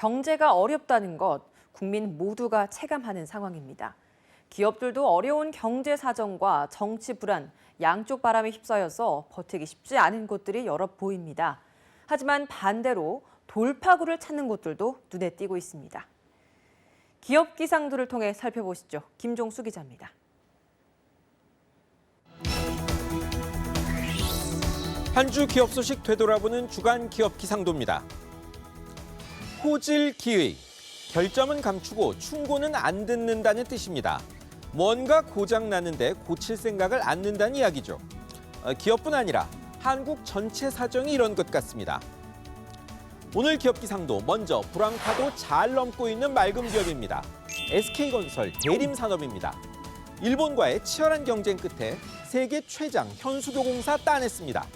경제가 어렵다는 것 국민 모두가 체감하는 상황입니다. 기업들도 어려운 경제 사정과 정치 불안, 양쪽 바람에 휩싸여서 버티기 쉽지 않은 곳들이 여러 보입니다. 하지만 반대로 돌파구를 찾는 곳들도 눈에 띄고 있습니다. 기업 기상도를 통해 살펴보시죠. 김종수 기자입니다. 한 주 기업 소식 되돌아보는 주간 기업 기상도입니다. 호질기의, 결점은 감추고 충고는 안 듣는다는 뜻입니다. 뭔가 고장 났는데 고칠 생각을 안 는다는 이야기죠. 기업뿐 아니라 한국 전체 사정이 이런 것 같습니다. 오늘 기업 기상도 먼저 불황파도 잘 넘고 있는 맑은 기업입니다. SK건설 대림산업입니다. 일본과의 치열한 경쟁 끝에 세계 최장 현수교공사 따냈습니다.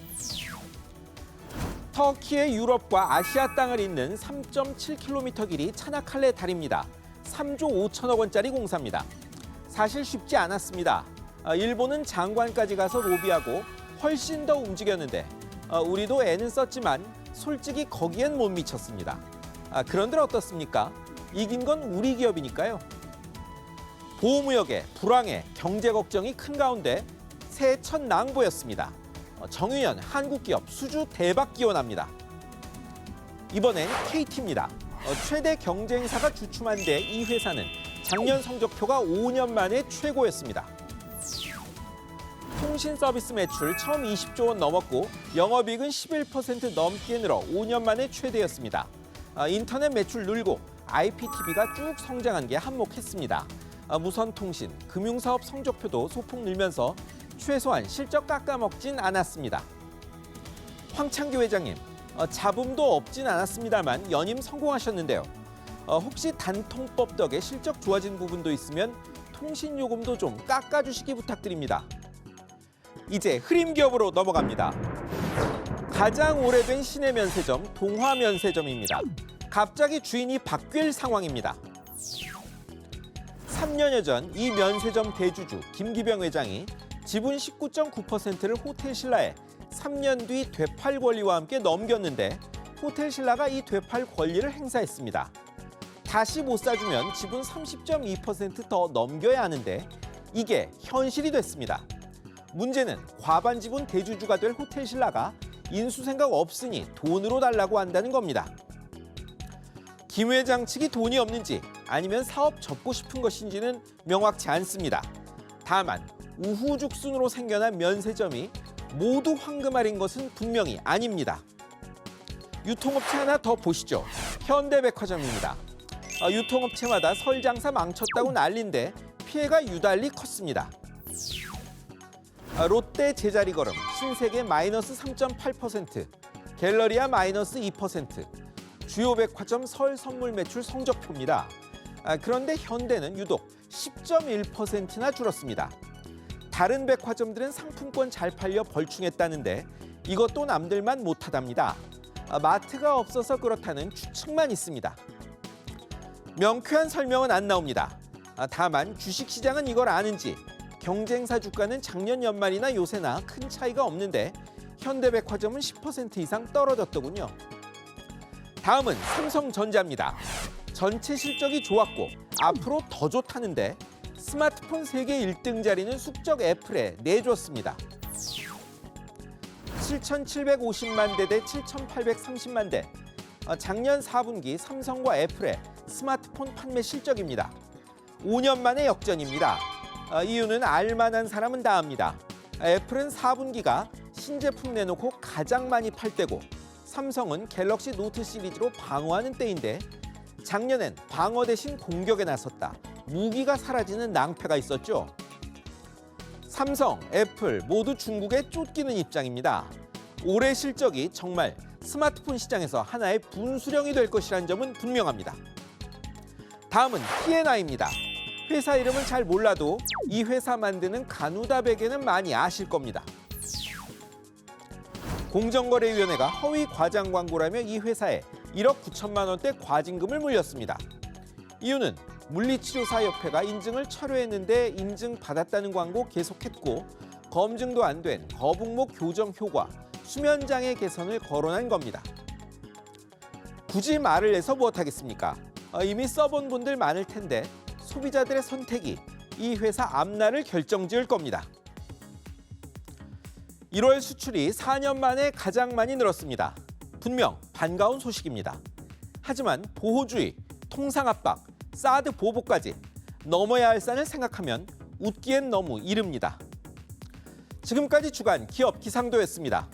터키의 유럽과 아시아 땅을 잇는 3.7km 길이 차나칼레 다리입니다. 3조 5천억 원짜리 공사입니다. 사실 쉽지 않았습니다. 일본은 장관까지 가서 로비하고 훨씬 더 움직였는데 우리도 애는 썼지만 솔직히 거기엔 못 미쳤습니다. 그런데 어떻습니까? 이긴 건 우리 기업이니까요. 보호무역에 불황에 경제 걱정이 큰 가운데 새해 첫 낭보였습니다. 정유연 한국기업 수주 대박 기원합니다. 이번엔 KT입니다. 최대 경쟁사가 주춤한 데 이 회사는 작년 성적표가 5년 만에 최고였습니다. 통신 서비스 매출 처음 20조 원 넘었고 영업이익은 11% 넘게 늘어 5년 만에 최대였습니다. 인터넷 매출 늘고 IPTV가 쭉 성장한 게 한몫했습니다. 무선통신, 금융사업 성적표도 소폭 늘면서 최소한 실적 깎아먹진 않았습니다. 황창규 회장님, 잡음도 없진 않았습니다만 연임 성공하셨는데요. 혹시 단통법 덕에 실적 좋아진 부분도 있으면 통신요금도 좀 깎아주시기 부탁드립니다. 이제 흐림기업으로 넘어갑니다. 가장 오래된 시내 면세점 동화면세점입니다. 갑자기 주인이 바뀔 상황입니다. 3년여 전 이 면세점 대주주 김기병 회장이 지분 19.9%를 호텔신라에 3년 뒤 되팔 권리와 함께 넘겼는데 호텔신라가 이 되팔 권리를 행사했습니다. 다시 못 사주면 지분 30.2% 더 넘겨야 하는데 이게 현실이 됐습니다. 문제는 과반 지분 대주주가 될 호텔신라가 인수 생각 없으니 돈으로 달라고 한다는 겁니다. 김 회장 측이 돈이 없는지 아니면 사업 접고 싶은 것인지는 명확치 않습니다. 다만 우후죽순으로 생겨난 면세점이 모두 황금알인 것은 분명히 아닙니다. 유통업체 하나 더 보시죠. 현대백화점입니다. 유통업체마다 설 장사 망쳤다고 난리인데 피해가 유달리 컸습니다. 롯데 제자리 걸음, 신세계 마이너스 3.8%, 갤러리아 마이너스 2%, 주요 백화점 설 선물 매출 성적표입니다. 그런데 현대는 유독 10.1%나 줄었습니다. 다른 백화점들은 상품권 잘 팔려 벌충했다는데 이것도 남들만 못하답니다. 마트가 없어서 그렇다는 추측만 있습니다. 명쾌한 설명은 안 나옵니다. 다만 주식시장은 이걸 아는지 경쟁사 주가는 작년 연말이나 요새나 큰 차이가 없는데 현대백화점은 10% 이상 떨어졌더군요. 다음은 삼성전자입니다. 전체 실적이 좋았고 앞으로 더 좋다는데 스마트폰 세계 1등 자리는 숙적 애플에 내줬습니다. 7,750만 대 대 7,830만 대. 작년 4분기 삼성과 애플의 스마트폰 판매 실적입니다. 5년 만의 역전입니다. 이유는 알만한 사람은 다 압니다. 애플은 4분기가 신제품 내놓고 가장 많이 팔 때고 삼성은 갤럭시 노트 시리즈로 방어하는 때인데 작년엔 방어 대신 공격에 나섰다. 무기가 사라지는 낭패가 있었죠. 삼성, 애플 모두 중국에 쫓기는 입장입니다. 올해 실적이 정말 스마트폰 시장에서 하나의 분수령이 될 것이라는 점은 분명합니다. 다음은 P&I입니다. 회사 이름을 잘 몰라도 이 회사 만드는 가누다백에는 많이 아실 겁니다. 공정거래위원회가 허위 과장 광고라며 이 회사에 1억 9천만 원대 과징금을 물렸습니다. 이유는 물리치료사협회가 인증을 철회했는데 인증받았다는 광고 계속했고 검증도 안 된 거북목 교정 효과, 수면장애 개선을 거론한 겁니다. 굳이 말을 내서 무엇하겠습니까? 이미 써본 분들 많을 텐데 소비자들의 선택이 이 회사 앞날을 결정지을 겁니다. 1월 수출이 4년 만에 가장 많이 늘었습니다. 분명 반가운 소식입니다. 하지만 보호주의, 통상 압박, 사드 보복까지 넘어야 할 산을 생각하면 웃기엔 너무 이릅니다. 지금까지 주간 기업 기상도였습니다.